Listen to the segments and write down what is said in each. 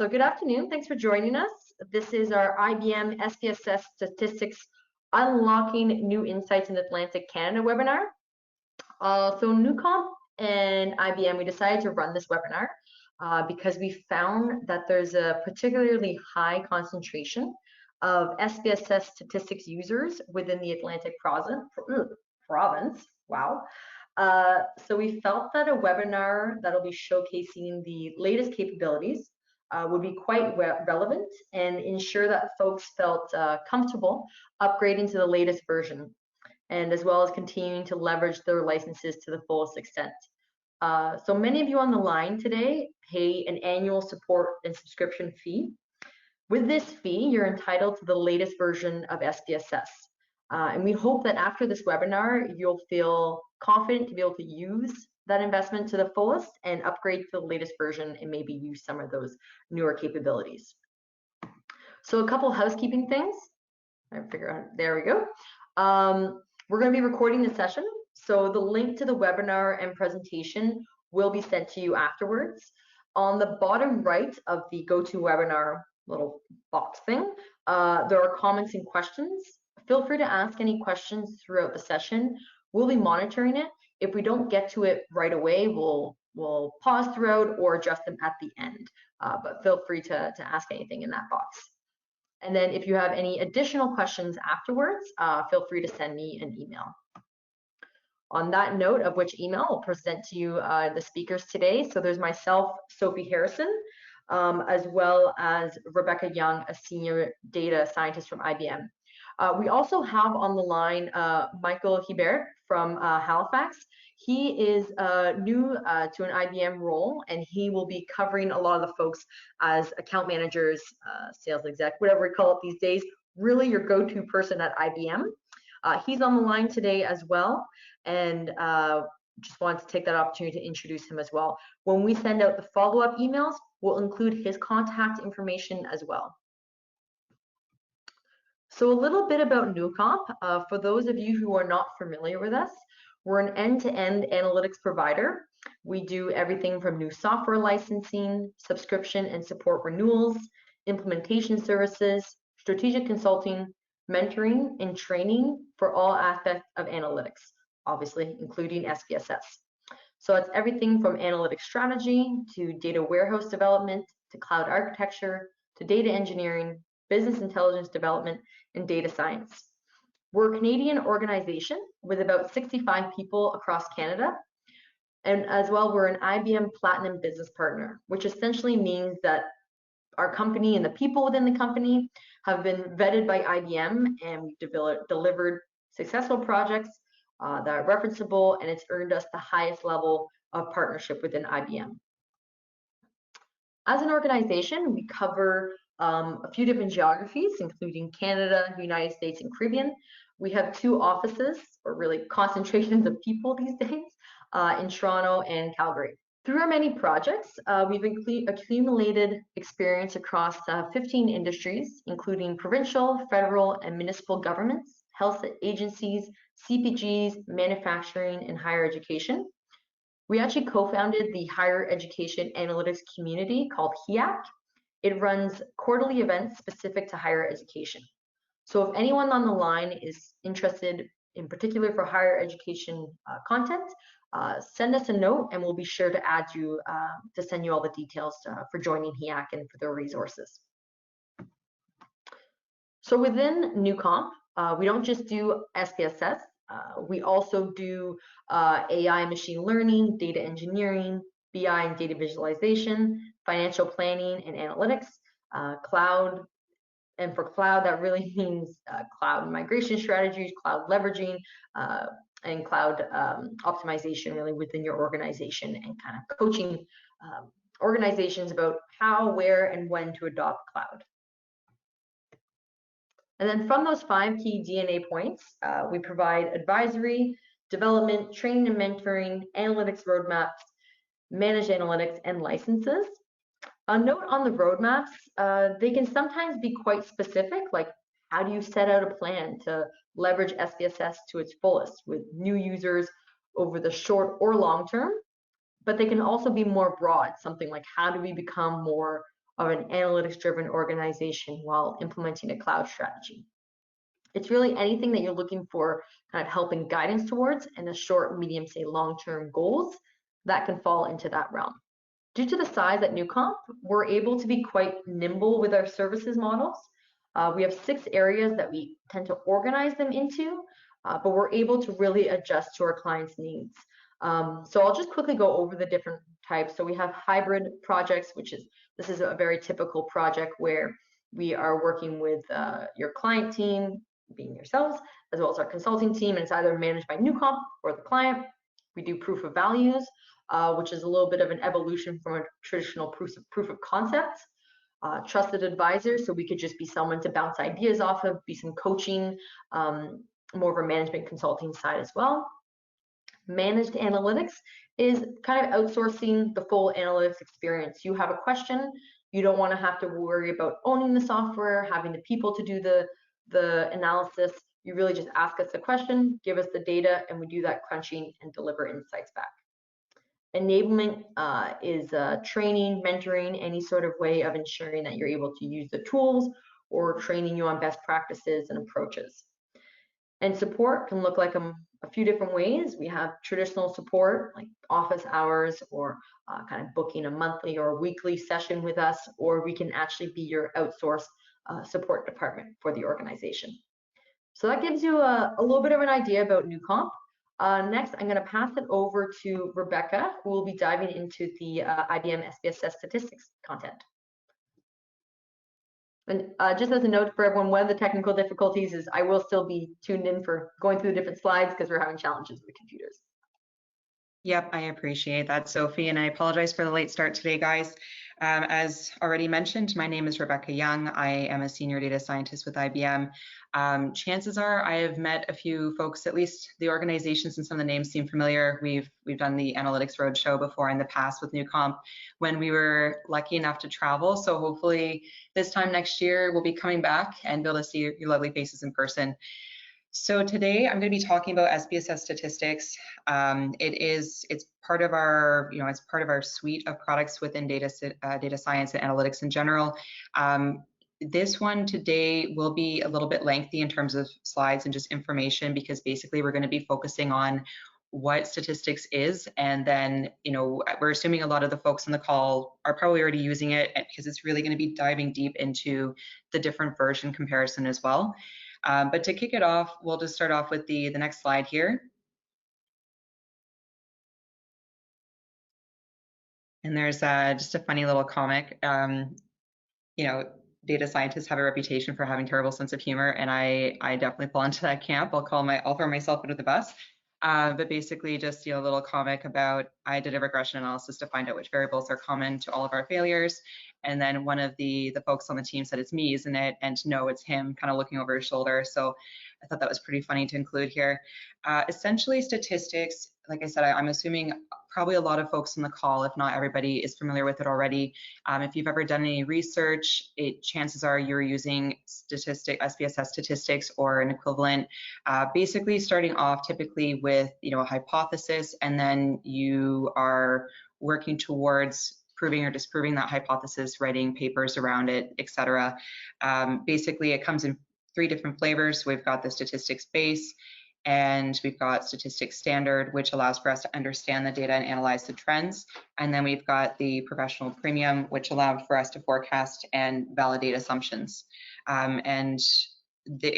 So good afternoon. Thanks for joining us. This is our IBM SPSS Statistics Unlocking New Insights in Atlantic Canada webinar. So Newcomp and IBM, we decided to run this webinar because we found that there's a particularly high concentration of SPSS statistics users within the Atlantic province. Wow. So we felt that a webinar that'll be showcasing the latest capabilities would be quite relevant and ensure that folks felt comfortable upgrading to the latest version, and as well as continuing to leverage their licenses to the fullest extent. So many of you on the line today pay an annual support and subscription fee. With this fee, you're entitled to the latest version of SPSS. And we hope that after this webinar, you'll feel confident to be able to use that investment to the fullest and upgrade to the latest version and maybe use some of those newer capabilities. So a couple housekeeping things. There we go. We're going to be recording the session. So the link to the webinar and presentation will be sent to you afterwards. On the bottom right of the GoToWebinar little box thing, there are comments and questions. Feel free to ask any questions throughout the session. We'll be monitoring it. If we don't get to it right away, we'll pause throughout or adjust them at the end. But feel free to ask anything in that box. And then if you have any additional questions afterwards, feel free to send me an email. On that note of which email, I'll present to you the speakers today. So there's myself, Sophie Harrison, as well as Rebecca Young, a senior data scientist from IBM. We also have on the line Michael Hebert from Halifax. He is new to an IBM role, and he will be covering a lot of the folks as account managers, sales exec, whatever we call it these days, really your go-to person at IBM. He's on the line today as well, and just wanted to take that opportunity to introduce him as well. When we send out the follow-up emails, we'll include his contact information as well. So a little bit about Newcomp. For those of you who are not familiar with us, we're an end-to-end analytics provider. We do everything from new software licensing, subscription and support renewals, implementation services, strategic consulting, mentoring, and training for all aspects of analytics, obviously including SPSS. So it's everything from analytics strategy to data warehouse development to cloud architecture to data engineering, business intelligence development, and data science. We're a Canadian organization with about 65 people across Canada. And as well, we're an IBM Platinum Business Partner, which essentially means that our company and the people within the company have been vetted by IBM, and we've delivered successful projects that are referenceable, and it's earned us the highest level of partnership within IBM. As an organization, we cover a few different geographies, including Canada, United States, and Caribbean. We have 2 offices, or really concentrations of people these days, in Toronto and Calgary. Through our many projects, we've accumulated experience across 15 industries, including provincial, federal, and municipal governments, health agencies, CPGs, manufacturing, and higher education. We actually co-founded the higher education analytics community called HEAC. It runs quarterly events specific to higher education. So if anyone on the line is interested in particular for higher education content, send us a note and we'll be sure to add you, to send you all the details for joining HEAC and for their resources. So within Newcomp, we don't just do SPSS, we also do AI machine learning, data engineering, BI and data visualization, financial planning and analytics, cloud, and for cloud, that really means cloud migration strategies, cloud leveraging, and cloud optimization really within your organization, and kind of coaching organizations about how, where, and when to adopt cloud. And then from those 5 key DNA points, we provide advisory, development, training and mentoring, analytics roadmaps, managed analytics, and licenses. A note on the roadmaps, they can sometimes be quite specific, like how do you set out a plan to leverage SPSS to its fullest with new users over the short or long term, but they can also be more broad, something like how do we become more of an analytics-driven organization while implementing a cloud strategy. It's really anything that you're looking for kind of help and guidance towards, and the short, medium, say long-term goals that can fall into that realm. Due to the size at Newcomp, we're able to be quite nimble with our services models. We have 6 areas that we tend to organize them into, but we're able to really adjust to our clients' needs. So I'll just quickly go over the different types. So we have hybrid projects, this is a very typical project where we are working with your client team, being yourselves, as well as our consulting team, and it's either managed by Newcomp or the client. We do proof of values, which is a little bit of an evolution from a traditional proof of concept. Trusted advisors, so we could just be someone to bounce ideas off of, be some coaching, more of a management consulting side as well. Managed analytics is kind of outsourcing the full analytics experience. You have a question, you don't want to have to worry about owning the software, having the people to do the analysis. You really just ask us the question, give us the data, and we do that crunching and deliver insights back. Enablement is training, mentoring, any sort of way of ensuring that you're able to use the tools or training you on best practices and approaches. And support can look like a few different ways. We have traditional support, like office hours, or kind of booking a monthly or a weekly session with us, or we can actually be your outsourced support department for the organization. So that gives you a little bit of an idea about Newcomp. Next, I'm going to pass it over to Rebecca, who will be diving into the IBM SPSS Statistics content. And just as a note for everyone, one of the technical difficulties is I will still be tuned in for going through the different slides because we're having challenges with the computers. Yep, I appreciate that, Sophie, and I apologize for the late start today, guys. As already mentioned, my name is Rebecca Young. I am a senior data scientist with IBM. Chances are I have met a few folks, at least the organizations and some of the names seem familiar. We've done the Analytics Roadshow before in the past with Newcomp when we were lucky enough to travel. So hopefully this time next year we'll be coming back and be able to see your lovely faces in person. So today I'm going to be talking about SPSS Statistics. It's part of our, it's part of our suite of products within data science and analytics in general. This one today will be a little bit lengthy in terms of slides and just information because basically we're going to be focusing on what statistics is, and then we're assuming a lot of the folks on the call are probably already using it because it's really going to be diving deep into the different version comparison as well. But to kick it off, we'll just start off with the next slide here. And there's just a funny little comic. Data scientists have a reputation for having terrible sense of humor, and I definitely fall into that camp. I'll throw myself under the bus. But basically just a little comic about I did a regression analysis to find out which variables are common to all of our failures. And then one of the folks on the team said, it's me, isn't it? And no, it's him, kind of looking over his shoulder. So I thought that was pretty funny to include here. Essentially statistics, like I said, I'm assuming probably a lot of folks on the call, if not everybody, is familiar with it already. If you've ever done any research, chances are you're using SPSS Statistics or an equivalent. Basically starting off typically with a hypothesis, and then you are working towards proving or disproving that hypothesis, writing papers around it, etc. Basically, it comes in 3 different flavors. We've got the statistics base, and we've got statistics standard, which allows for us to understand the data and analyze the trends. And then we've got the professional premium, which allowed for us to forecast and validate assumptions. It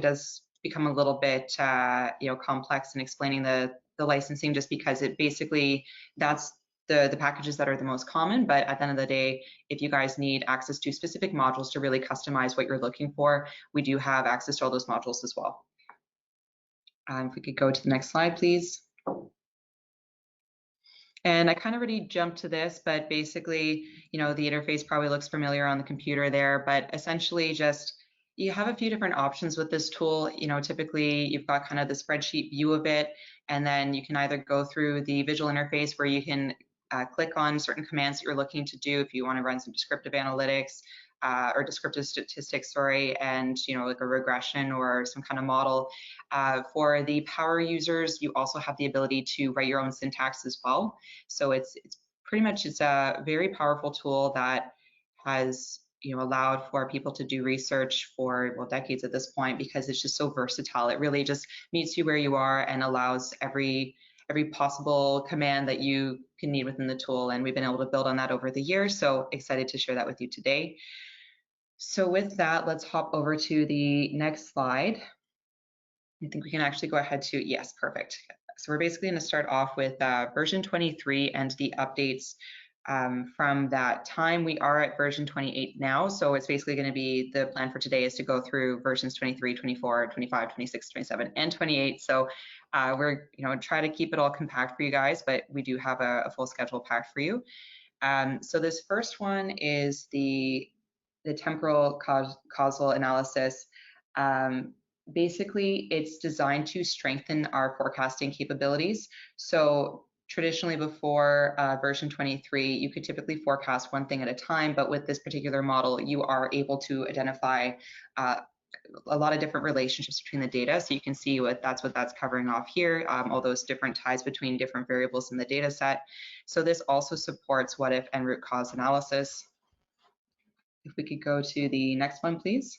does become a little bit complex in explaining the licensing, just because it basically that's the packages that are the most common. But at the end of the day, if you guys need access to specific modules to really customize what you're looking for, we do have access to all those modules as well. If we could go to the next slide, please. And I kind of already jumped to this, but basically, the interface probably looks familiar on the computer there, but essentially just you have a few different options with this tool. Typically you've got kind of the spreadsheet view of it, and then you can either go through the visual interface where you can click on certain commands that you're looking to do if you want to run some descriptive analytics or descriptive statistics, and like a regression or some kind of model. For the power users, you also have the ability to write your own syntax as well. So it's a very powerful tool that has allowed for people to do research for, well, decades at this point, because it's just so versatile. It really just meets you where you are and allows every possible command that you can need within the tool. And we've been able to build on that over the years. So excited to share that with you today. So with that, let's hop over to the next slide. I think we can actually go ahead to, yes, perfect. So we're basically going to start off with version 23 and the updates from that time. We are at version 28 now, so it's basically going to be, the plan for today is to go through versions 23, 24, 25, 26, 27, and 28. So we're try to keep it all compact for you guys, but we do have a full schedule packed for you. So this first one is the temporal causal analysis. Basically, it's designed to strengthen our forecasting capabilities. So traditionally before version 23, you could typically forecast one thing at a time, but with this particular model, you are able to identify a lot of different relationships between the data. So you can see what that's covering off here, all those different ties between different variables in the data set. So this also supports what if and root cause analysis. If we could go to the next one, please.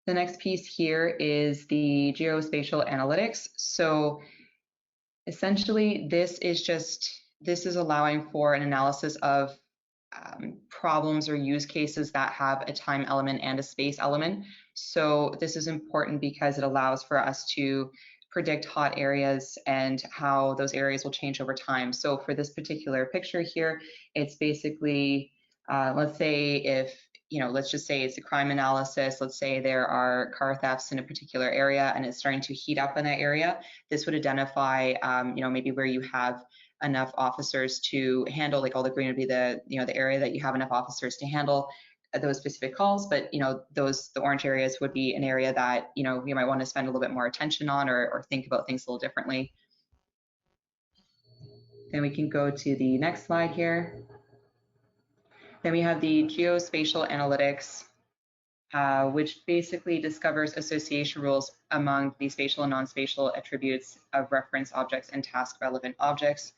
The next piece here is the geospatial analytics. So essentially, this is allowing for an analysis of problems or use cases that have a time element and a space element. So this is important because it allows for us to predict hot areas and how those areas will change over time. So for this particular picture here, it's basically, let's say if, let's just say it's a crime analysis. Let's say there are car thefts in a particular area and it's starting to heat up in that area. This would identify, maybe where you have enough officers to handle, like all the green would be the, the area that you have enough officers to handle those specific calls, but the orange areas would be an area that you might want to spend a little bit more attention on or think about things a little differently. Then we can go to the next slide here. Then we have the geospatial analytics, which basically discovers association rules among the spatial and non-spatial attributes of reference objects and task-relevant objects.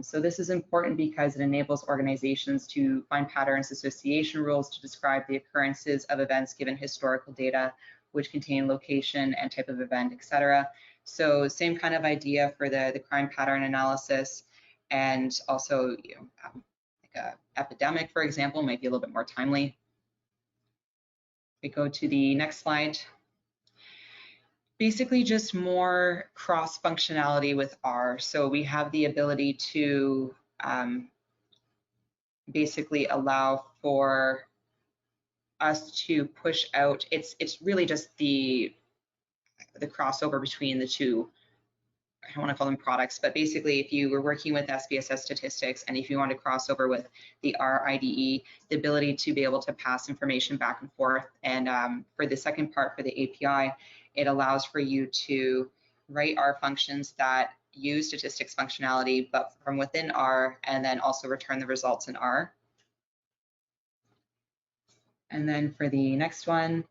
So this is important because it enables organizations to find patterns, association rules to describe the occurrences of events given historical data, which contain location and type of event, etc. So same kind of idea for the crime pattern analysis, and also like a epidemic, for example, might be a little bit more timely. We go to the next slide. Basically just more cross functionality with R. So we have the ability to basically allow for us to push out. It's really just the crossover between the two. I don't want to call them products, but basically if you were working with SPSS Statistics and if you want to cross over with the R IDE, the ability to be able to pass information back and forth. And for the second part, for the API, it allows for you to write R functions that use statistics functionality, but from within R, and then also return the results in R. And then for the next one,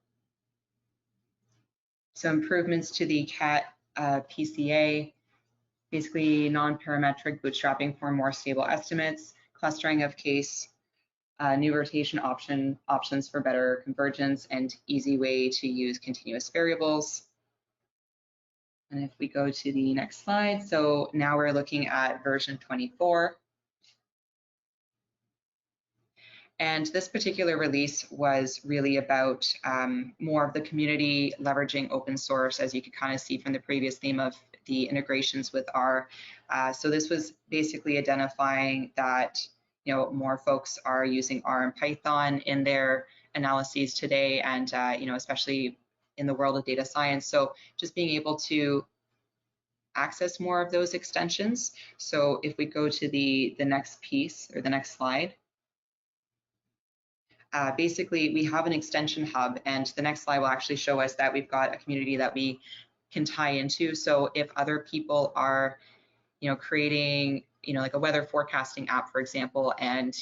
so improvements to the CAT PCA, basically non-parametric bootstrapping for more stable estimates, clustering of case, new rotation options for better convergence, and easy way to use continuous variables. And if we go to the next slide, so now we're looking at version 24. And this particular release was really about more of the community leveraging open source, as you could kind of see from the previous theme of the integrations with R. So this was basically identifying that more folks are using R and Python in their analyses today, and especially in the world of data science. So just being able to access more of those extensions. So if we go to the next piece or the next slide. Basically, we have an extension hub, and the next slide will actually show us that we've got a community that we can tie into. So if other people are, creating, like a weather forecasting app, for example, and,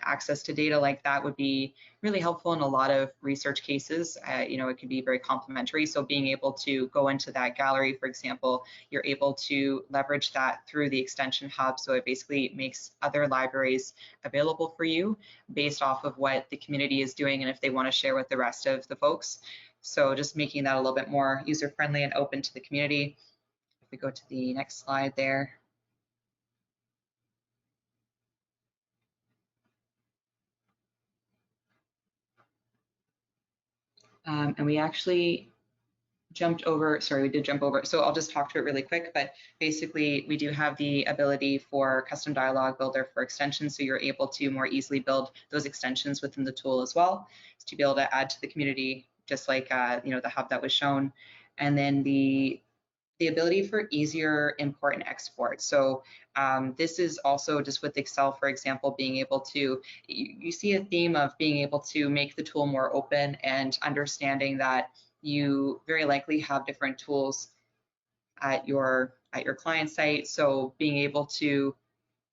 access to data like that would be really helpful in a lot of research cases. It can be very complementary. So being able to go into that gallery, for example, you're able to leverage that through the extension hub. So it basically makes other libraries available for you based off of what the community is doing and if they want to share with the rest of the folks. So just making that a little bit more user-friendly and open to the community. If we go to the next slide there. And we actually jumped over, sorry, we did jump over. So I'll just talk to it really quick, but basically we do have the ability for custom dialog builder for extensions. So you're able to more easily build those extensions within the tool as well, to be able to add to the community, just like, the hub that was shown. And then the ability for easier import and export. So this is also just with Excel, for example, being able to, you see a theme of being able to make the tool more open and understanding that you very likely have different tools at your client site. So being able to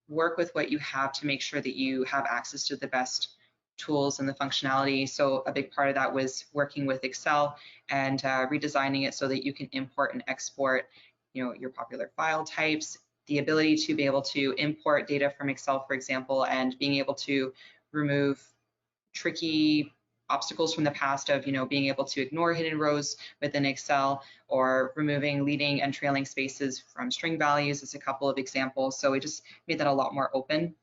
work with what you have to make sure that you have access to the best tools and the functionality. So a big part of that was working with Excel and redesigning it so that you can import and export, your popular file types, the ability to be able to import data from Excel, for example, and being able to remove tricky obstacles from the past of, being able to ignore hidden rows within Excel or removing leading and trailing spaces from string values is a couple of examples. So we just made that a lot more open.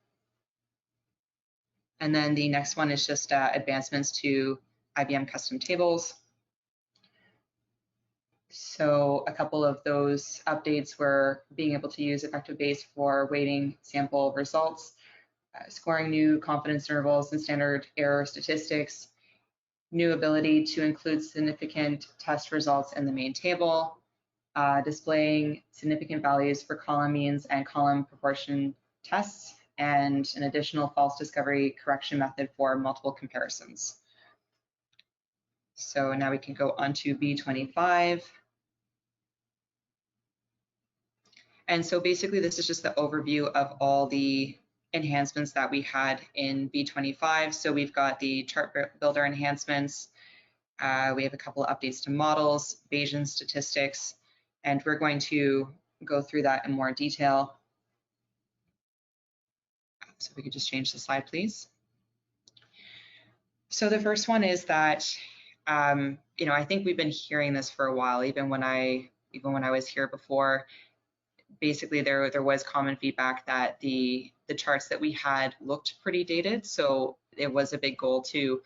And then the next one is just advancements to IBM custom tables. So a couple of those updates were being able to use effective base for weighting sample results, scoring new confidence intervals and standard error statistics, new ability to include significant test results in the main table, displaying significant values for column means and column proportion tests, and an additional false discovery correction method for multiple comparisons. So now we can go on to B25. And so basically this is just the overview of all the enhancements that we had in B25. So we've got the chart builder enhancements. We have a couple of updates to models, Bayesian statistics, and we're going to go through that in more detail. So we could just change the slide, please. So the first one is that, I think we've been hearing this for a while, even when I was here before. Basically, there was common feedback that the charts that we had looked pretty dated. So it was a big goal to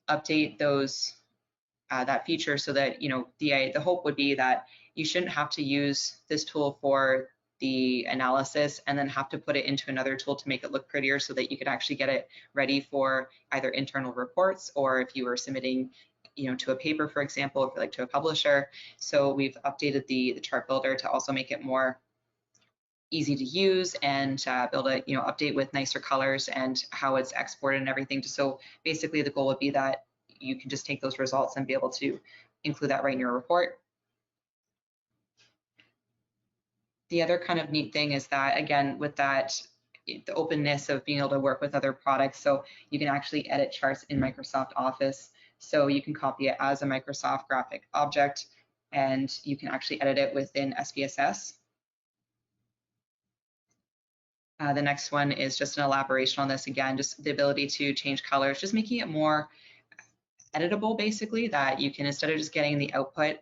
update those that feature so that, the hope would be that you shouldn't have to use this tool for the analysis and then have to put it into another tool to make it look prettier so that you could actually get it ready for either internal reports or if you were submitting, to a paper, for example, or like to a publisher. So we've updated the chart builder to also make it more easy to use and be able to, update with nicer colors and how it's exported and everything. So basically the goal would be that you can just take those results and be able to include that right in your report. The other kind of neat thing is that, again, with that, the openness of being able to work with other products. So you can actually edit charts in Microsoft Office. So you can copy it as a Microsoft graphic object and you can actually edit it within SPSS. The next one is just an elaboration on this. Again, just the ability to change colors, just making it more editable, basically, that you can, instead of just getting the output,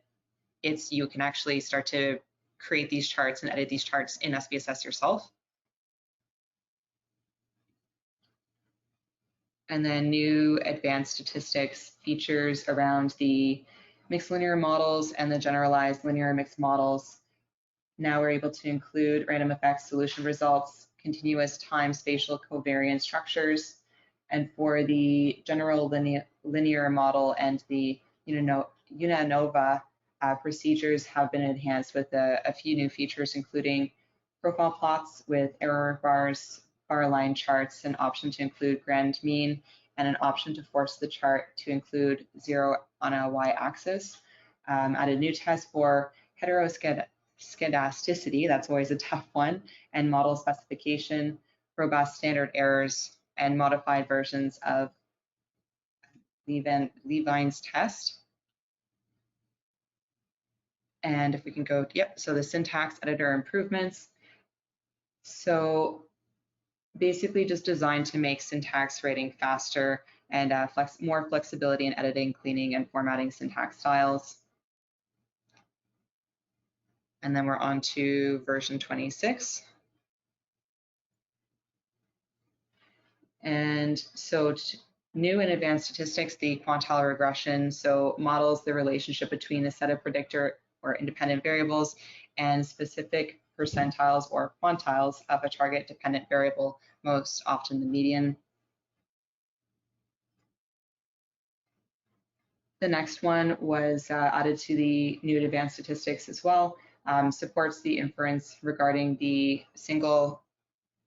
you can actually start to create these charts and edit these charts in SPSS yourself. And then new advanced statistics features around the mixed linear models and the generalized linear mixed models. Now we're able to include random effects solution results, continuous time spatial covariance structures, and for the general linear model and the UNANOVA procedures have been enhanced with a few new features, including profile plots with error bars, bar line charts, an option to include grand mean, and an option to force the chart to include 0 on a y-axis. Added new test for Skedasticity, that's always a tough one, and model specification, robust standard errors, and modified versions of Levine's test. And if we can go, yep, so the syntax editor improvements. So basically just designed to make syntax writing faster and more flexibility in editing, cleaning, and formatting syntax styles. And then we're on to version 26. And so new and advanced statistics, the quantile regression, so models the relationship between a set of predictor or independent variables and specific percentiles or quantiles of a target dependent variable, most often the median. The next one was added to the new and advanced statistics as well, supports the inference regarding the single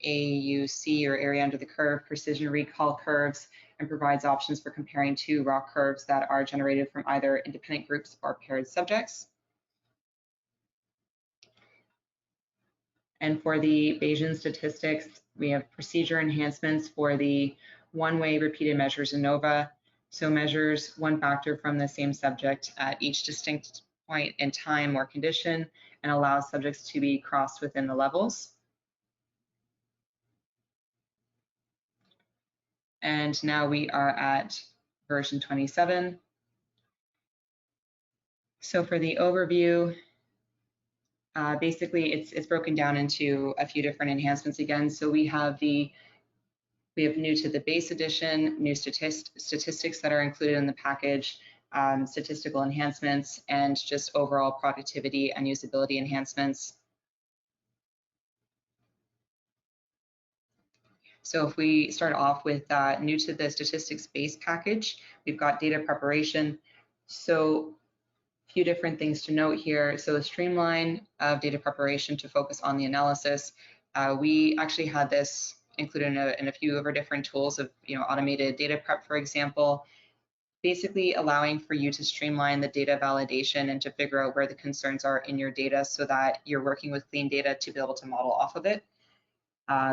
AUC or area under the curve precision recall curves, and provides options for comparing two raw curves that are generated from either independent groups or paired subjects. And for the Bayesian statistics, we have procedure enhancements for the one-way repeated measures ANOVA. So measures one factor from the same subject at each distinct point in time or condition and allows subjects to be crossed within the levels. And now we are at version 27. So for the overview, basically it's broken down into a few different enhancements again. So we have new to the base edition, new statistics that are included in the package, statistical enhancements, and just overall productivity and usability enhancements. So if we start off with new to the statistics base package, we've got data preparation. So a few different things to note here. So a streamline of data preparation to focus on the analysis. We actually had this included in a few of our different tools of automated data prep, for example, basically allowing for you to streamline the data validation and to figure out where the concerns are in your data so that you're working with clean data to be able to model off of it.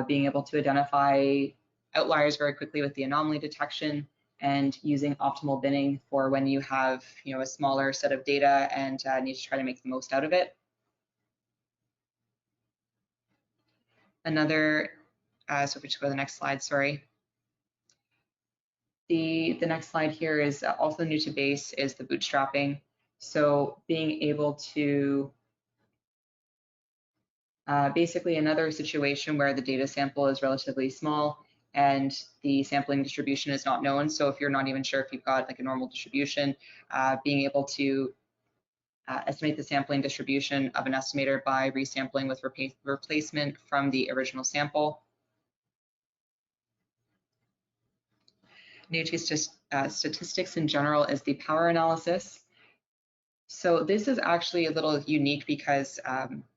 Being able to identify outliers very quickly with the anomaly detection, and using optimal binning for when you have a smaller set of data and need to try to make the most out of it. Another, so if we just go to the next slide, sorry. The next slide here is also new to base is the bootstrapping. So being able to basically another situation where the data sample is relatively small and the sampling distribution is not known. So if you're not even sure if you've got like a normal distribution, being able to estimate the sampling distribution of an estimator by resampling with replacement from the original sample. New to statistics in general is the power analysis. So this is actually a little unique because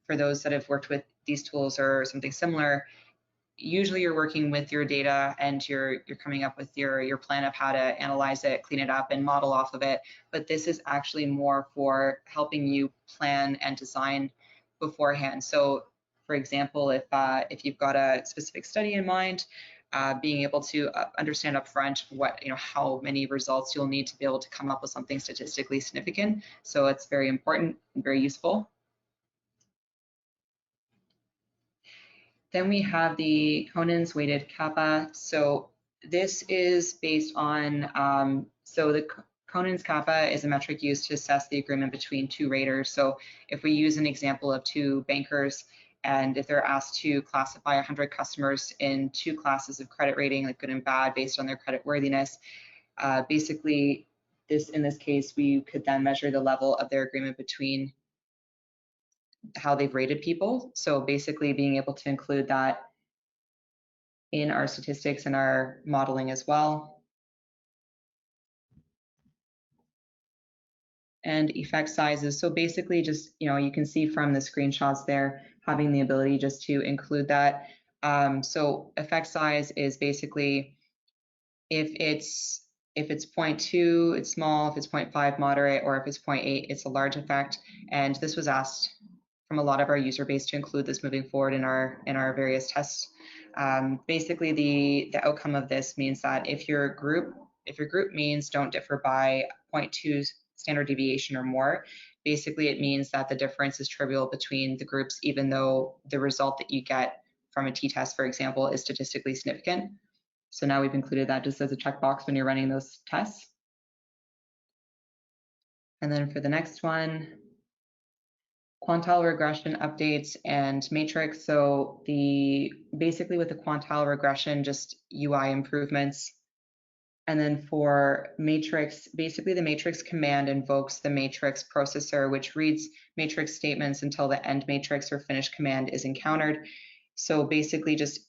for those that have worked with these tools or something similar, usually you're working with your data and you're coming up with your plan of how to analyze it, clean it up, and model off of it. But this is actually more for helping you plan and design beforehand. So for example, if you've got a specific study in mind, being able to understand upfront how many results you'll need to be able to come up with something statistically significant. So it's very important and very useful. Then we have the Conan's weighted kappa. So this is based on, so the Conan's kappa is a metric used to assess the agreement between two raters. So if we use an example of two bankers, and if they're asked to classify 100 customers in two classes of credit rating, like good and bad, based on their credit worthiness, basically in this case, we could then measure the level of their agreement between how they've rated people. So basically being able to include that in our statistics and our modeling as well. And effect sizes. So basically just, you can see from the screenshots there, having the ability just to include that. So effect size is basically if it's 0.2, it's small, if it's 0.5, moderate, or if it's 0.8, it's a large effect. And this was asked from a lot of our user base to include this moving forward in our various tests. Basically, the outcome of this means that if your group means don't differ by 0.2 standard deviation or more, basically it means that the difference is trivial between the groups, even though the result that you get from a t-test, for example, is statistically significant. So now we've included that just as a checkbox when you're running those tests. And then for the next one, quantile regression updates and matrix. So basically with the quantile regression, just UI improvements. And then for matrix, basically the matrix command invokes the matrix processor, which reads matrix statements until the end matrix or finish command is encountered. So basically just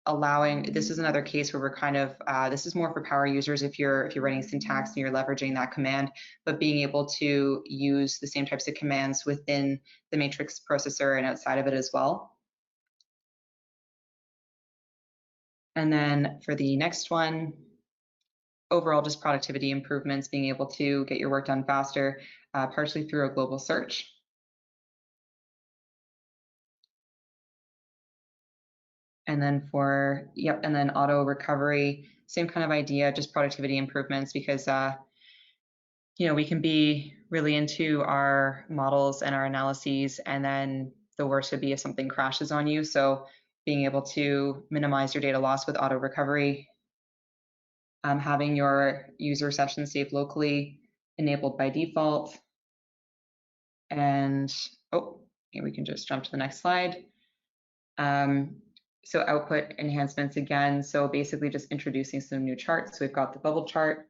allowing, this is another case where we're kind of, this is more for power users if you're writing syntax and you're leveraging that command, but being able to use the same types of commands within the matrix processor and outside of it as well. And then for the next one, overall just productivity improvements, being able to get your work done faster, partially through a global search. And then and then auto recovery, same kind of idea, just productivity improvements, because we can be really into our models and our analyses, and then the worst would be if something crashes on you. So being able to minimize your data loss with auto recovery, having your user session saved locally enabled by default. And here we can just jump to the next slide. So output enhancements again. So basically just introducing some new charts. So we've got the bubble chart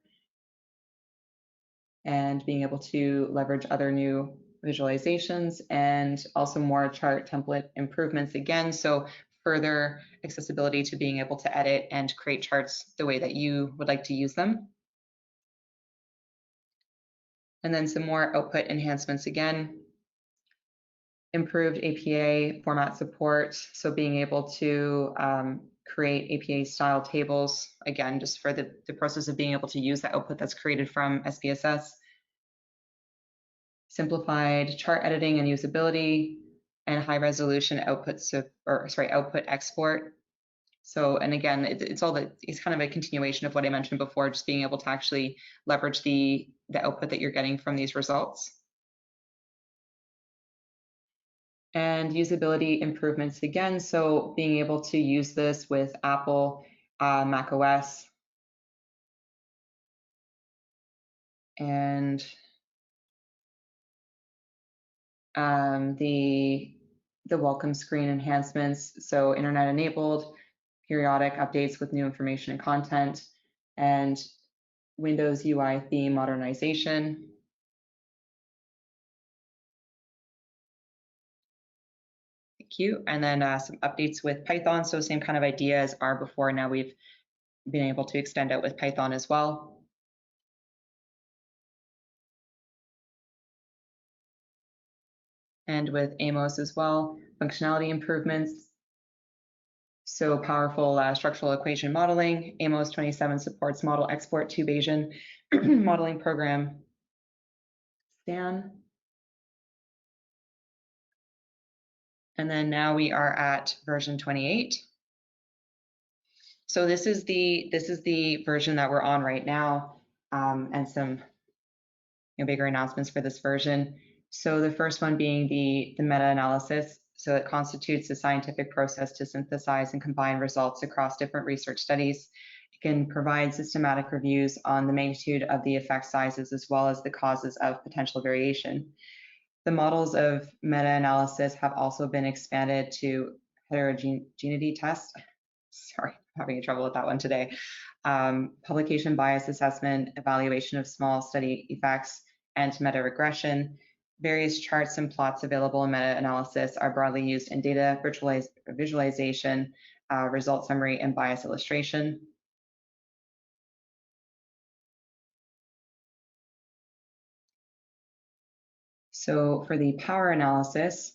and being able to leverage other new visualizations and also more chart template improvements again. So further accessibility to being able to edit and create charts the way that you would like to use them. And then some more output enhancements again. Improved APA format support, so being able to create APA style tables, again, just for the process of being able to use the output that's created from SPSS. Simplified chart editing and usability, and high resolution output export. So, and again, it's kind of a continuation of what I mentioned before, just being able to actually leverage the output that you're getting from these results. And usability improvements again, so being able to use this with Apple, Mac OS, and the welcome screen enhancements, so internet enabled, periodic updates with new information and content, and Windows UI theme modernization. Thank you. And then some updates with Python. So same kind of idea as R before. Now we've been able to extend out with Python as well. And with Amos as well, functionality improvements. So powerful structural equation modeling. Amos 27 supports model export to Bayesian modeling program. STAN. And then now we are at version 28. So this is the version that we're on right now, and some bigger announcements for this version. So the first one being the meta-analysis. So it constitutes a scientific process to synthesize and combine results across different research studies. It can provide systematic reviews on the magnitude of the effect sizes as well as the causes of potential variation. The models of meta-analysis have also been expanded to heterogeneity test. Sorry, I'm having trouble with that one today. Publication bias assessment, evaluation of small study effects, and meta-regression. Various charts and plots available in meta-analysis are broadly used in data visualization, result summary, and bias illustration. So for the power analysis,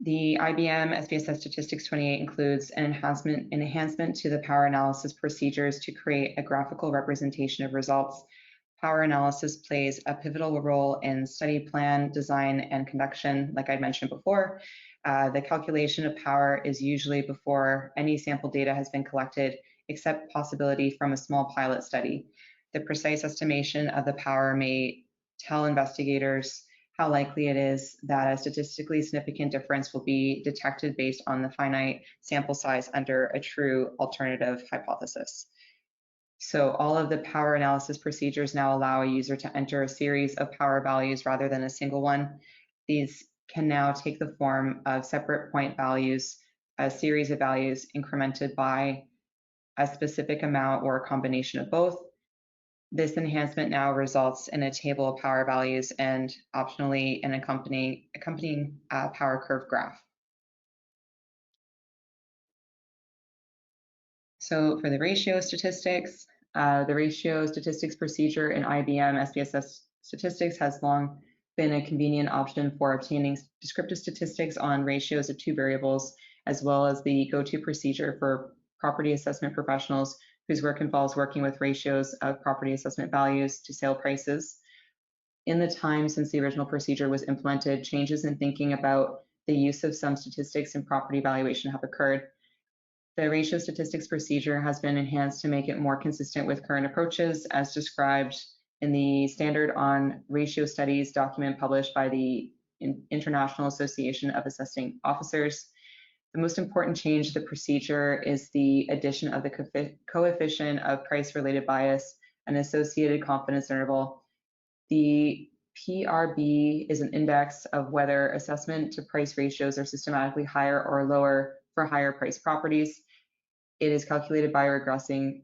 the IBM SPSS Statistics 28 includes an enhancement to the power analysis procedures to create a graphical representation of results. Power analysis plays a pivotal role in study plan, design, and conduction, like I mentioned before. The calculation of power is usually before any sample data has been collected, except possibility from a small pilot study. The precise estimation of the power may tell investigators how likely it is that a statistically significant difference will be detected based on the finite sample size under a true alternative hypothesis. So all of the power analysis procedures now allow a user to enter a series of power values rather than a single one. These can now take the form of separate point values, a series of values incremented by a specific amount or a combination of both. This enhancement now results in a table of power values and optionally an accompanying power curve graph. So for the ratio statistics, the ratio statistics procedure in IBM SPSS Statistics has long been a convenient option for obtaining descriptive statistics on ratios of two variables, as well as the go-to procedure for property assessment professionals whose work involves working with ratios of property assessment values to sale prices. In the time since the original procedure was implemented, changes in thinking about the use of some statistics in property valuation have occurred. The ratio statistics procedure has been enhanced to make it more consistent with current approaches as described in the Standard on Ratio Studies document published by the International Association of Assessing Officers. The most important change to the procedure is the addition of the coefficient of price-related bias and associated confidence interval. The PRB is an index of whether assessment to price ratios are systematically higher or lower for higher price properties. It is calculated by regressing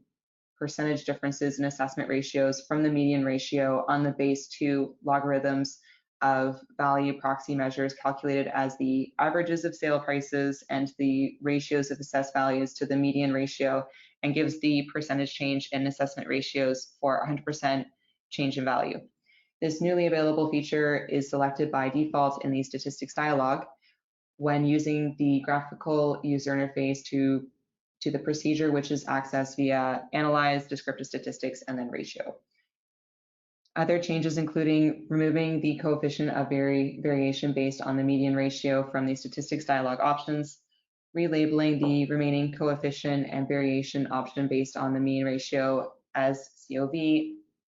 percentage differences in assessment ratios from the median ratio on the base 2 logarithms of value proxy measures calculated as the averages of sale prices and the ratios of assessed values to the median ratio, and gives the percentage change in assessment ratios for 100% change in value. This newly available feature is selected by default in the statistics dialog when using the graphical user interface to the procedure, which is accessed via Analyze, Descriptive Statistics, and then Ratio. Other changes including removing the coefficient of variation based on the median ratio from the statistics dialog options, relabeling the remaining coefficient and variation option based on the mean ratio as COV,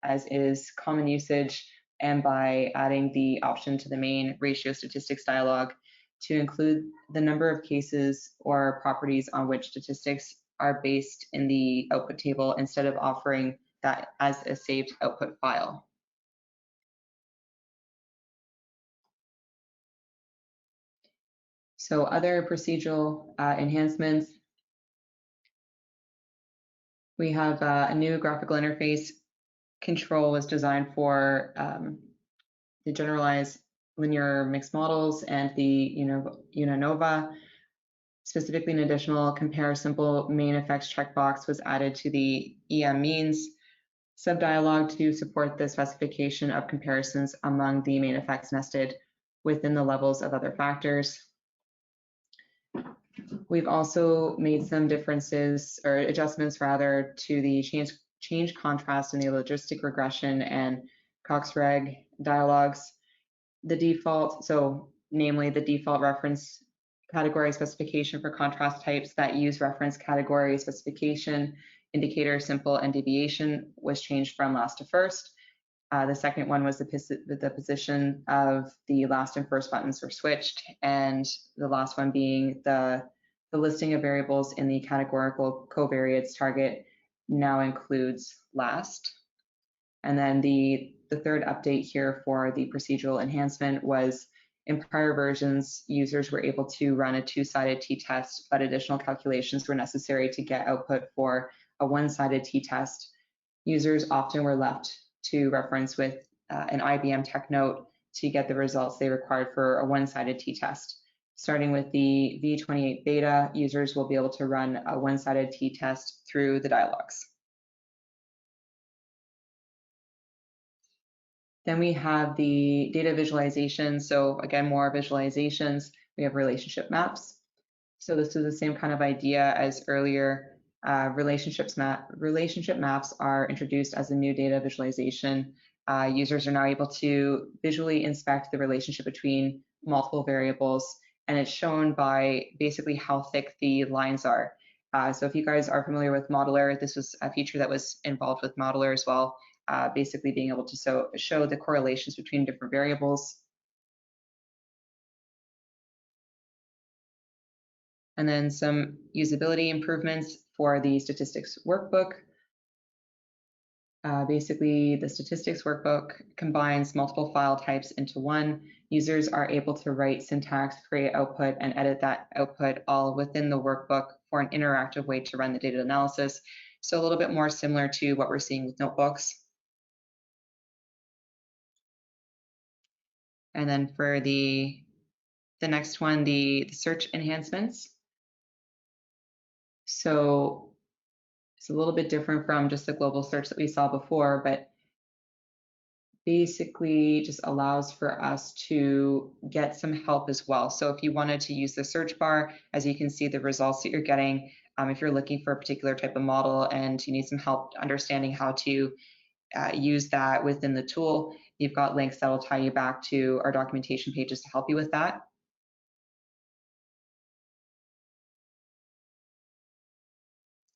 as is common usage, and by adding the option to the main ratio statistics dialog to include the number of cases or properties on which statistics are based in the output table instead of offering that as a saved output file. So other procedural enhancements. We have a new graphical interface. Control was designed for the generalized linear mixed models and the UNINOVA. Specifically, an additional compare simple main effects checkbox was added to the EM means subdialog to support the specification of comparisons among the main effects nested within the levels of other factors. We've also made some differences or adjustments rather to the change contrast in the logistic regression and Cox-Reg dialogues. The default, so namely the default reference category specification for contrast types that use reference category specification, indicator, simple, and deviation was changed from last to first. The second one was the position of the last and first buttons were switched, and the last one being the listing of variables in the categorical covariates target now includes last. And then the third update here for the procedural enhancement was in prior versions, users were able to run a two-sided t-test, but additional calculations were necessary to get output for a one-sided t-test. Users often were left to reference with an IBM tech note to get the results they required for a one-sided t-test. Starting with the V28 beta, users will be able to run a one-sided t-test through the dialogues. Then we have the data visualization. So again, more visualizations. We have relationship maps. So this is the same kind of idea as earlier. Relationship maps are introduced as a new data visualization. Users are now able to visually inspect the relationship between multiple variables, and it's shown by basically how thick the lines are. So if you guys are familiar with Modeler, this was a feature that was involved with Modeler as well, basically being able to show the correlations between different variables. And then some usability improvements for the statistics workbook. Basically, the statistics workbook combines multiple file types into one. Users are able to write syntax, create output, and edit that output all within the workbook for an interactive way to run the data analysis. So a little bit more similar to what we're seeing with notebooks. And then for the next one, the search enhancements. So it's a little bit different from just the global search that we saw before, but basically just allows for us to get some help as well. So if you wanted to use the search bar, as you can see the results that you're getting, if you're looking for a particular type of model and you need some help understanding how to use that within the tool, you've got links that will tie you back to our documentation pages to help you with that.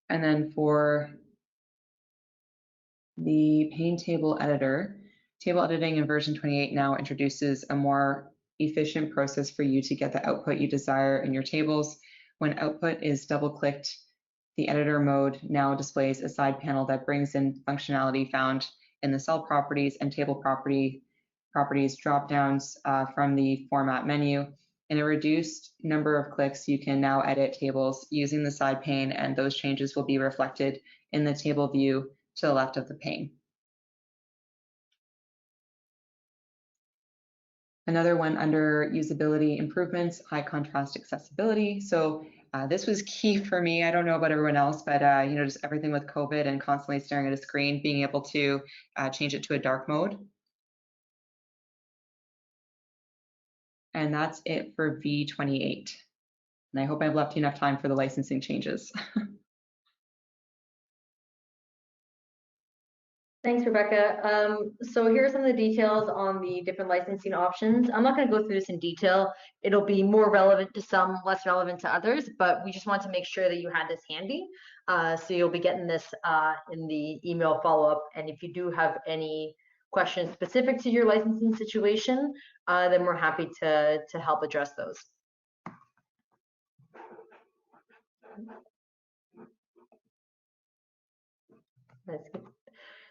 And then for the pane table editor, table editing in version 28 now introduces a more efficient process for you to get the output you desire in your tables. When output is double-clicked, the editor mode now displays a side panel that brings in functionality found in the cell properties and table properties drop-downs from the format menu. In a reduced number of clicks, you can now edit tables using the side pane, and those changes will be reflected in the table view to the left of the pane. Another one under usability improvements, high contrast accessibility. So this was key for me. I don't know about everyone else, but you know, just everything with COVID and constantly staring at a screen, being able to change it to a dark mode. And that's it for V28. And I hope I've left you enough time for the licensing changes. Thanks, Rebecca. So here are some of the details on the different licensing options. I'm not going to go through this in detail. It'll be more relevant to some, less relevant to others, but we just want to make sure that you had this handy. So you'll be getting this in the email follow-up. And if you do have any questions specific to your licensing situation, then we're happy to help address those.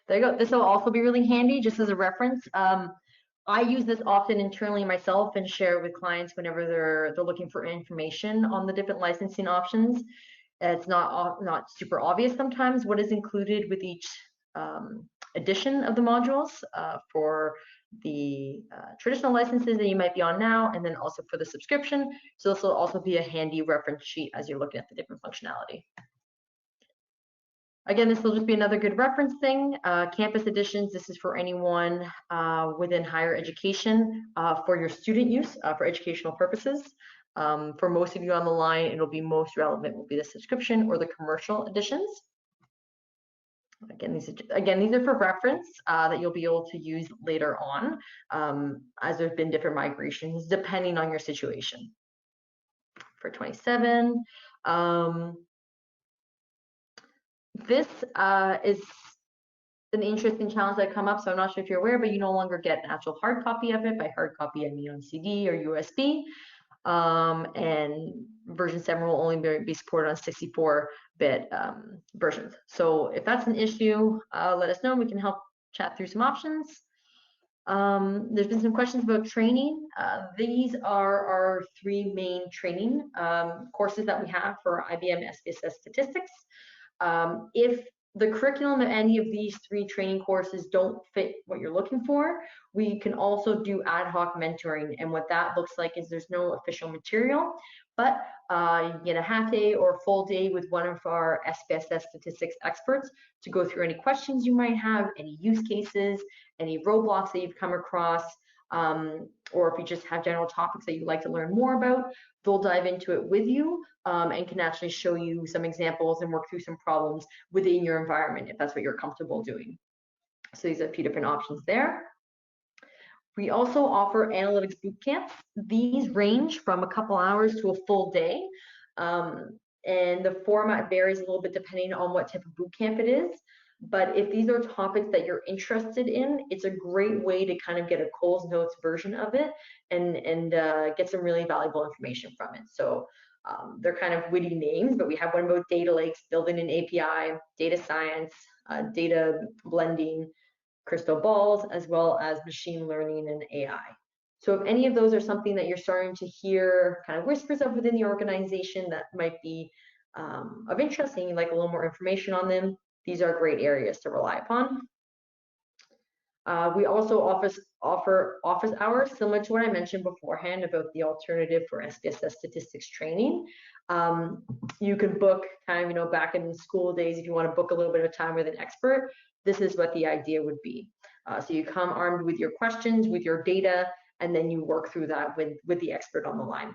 There you go. This will also be really handy just as a reference. I use this often internally myself and share it with clients whenever they're looking for information on the different licensing options. It's not super obvious sometimes what is included with each edition of the modules for the traditional licenses that you might be on now, and then also for the subscription. So this will also be a handy reference sheet as you're looking at the different functionality. Again, this will just be another good reference thing. Campus editions, this is for anyone within higher education for your student use for educational purposes. For most of you on the line, it'll be most relevant will be the subscription or the commercial editions. Again, these are for reference that you'll be able to use later on as there's been different migrations depending on your situation. For 27, this is an interesting challenge that come up, so I'm not sure if you're aware, but you no longer get an actual hard copy of it. By hard copy, I mean on CD or USB. And version 7 will only be supported on 64-bit versions. So if that's an issue, let us know. We can help chat through some options. There's been some questions about training. These are our 3 main training courses that we have for IBM SPSS Statistics. If the curriculum of any of these 3 training courses don't fit what you're looking for, we can also do ad hoc mentoring. And what that looks like is there's no official material, but you get a half day or a full day with one of our SPSS statistics experts to go through any questions you might have, any use cases, any roadblocks that you've come across, or if you just have general topics that you'd like to learn more about, they'll dive into it with you and can actually show you some examples and work through some problems within your environment if that's what you're comfortable doing. So these are a few different options there. We also offer analytics boot camps. These range from a couple hours to a full day. And the format varies a little bit depending on what type of boot camp it is. But if these are topics that you're interested in, it's a great way to kind of get a Coles Notes version of it and get some really valuable information from it. So they're kind of witty names, but we have one about data lakes, building an API, data science, data blending, crystal balls, as well as machine learning and AI. So if any of those are something that you're starting to hear kind of whispers of within the organization that might be of interest and you'd like a little more information on them, these are great areas to rely upon. We also offer office hours, similar to what I mentioned beforehand about the alternative for SPSS statistics training. You can book kind of, back in school days, if you want to book a little bit of time with an expert, this is what the idea would be. So you come armed with your questions, with your data, and then you work through that with the expert on the line.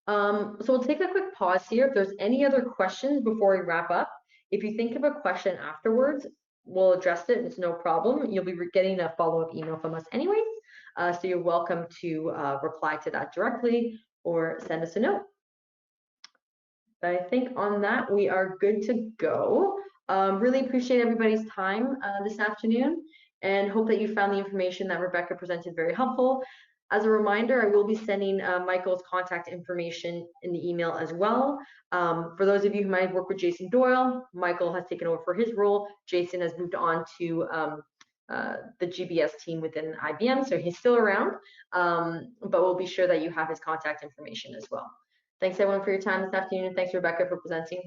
So we'll take a quick pause here. If there's any other questions before we wrap up, if you think of a question afterwards, we'll address it. It's no problem. You'll be getting a follow-up email from us anyways. So you're welcome to reply to that directly or send us a note. But I think on that, we are good to go. Really appreciate everybody's time this afternoon and hope that you found the information that Rebecca presented very helpful. As a reminder, I will be sending Michael's contact information in the email as well. For those of you who might work with Jason Doyle, Michael has taken over for his role. Jason has moved on to the GBS team within IBM, so he's still around, but we'll be sure that you have his contact information as well. Thanks everyone for your time this afternoon, and thanks Rebecca for presenting.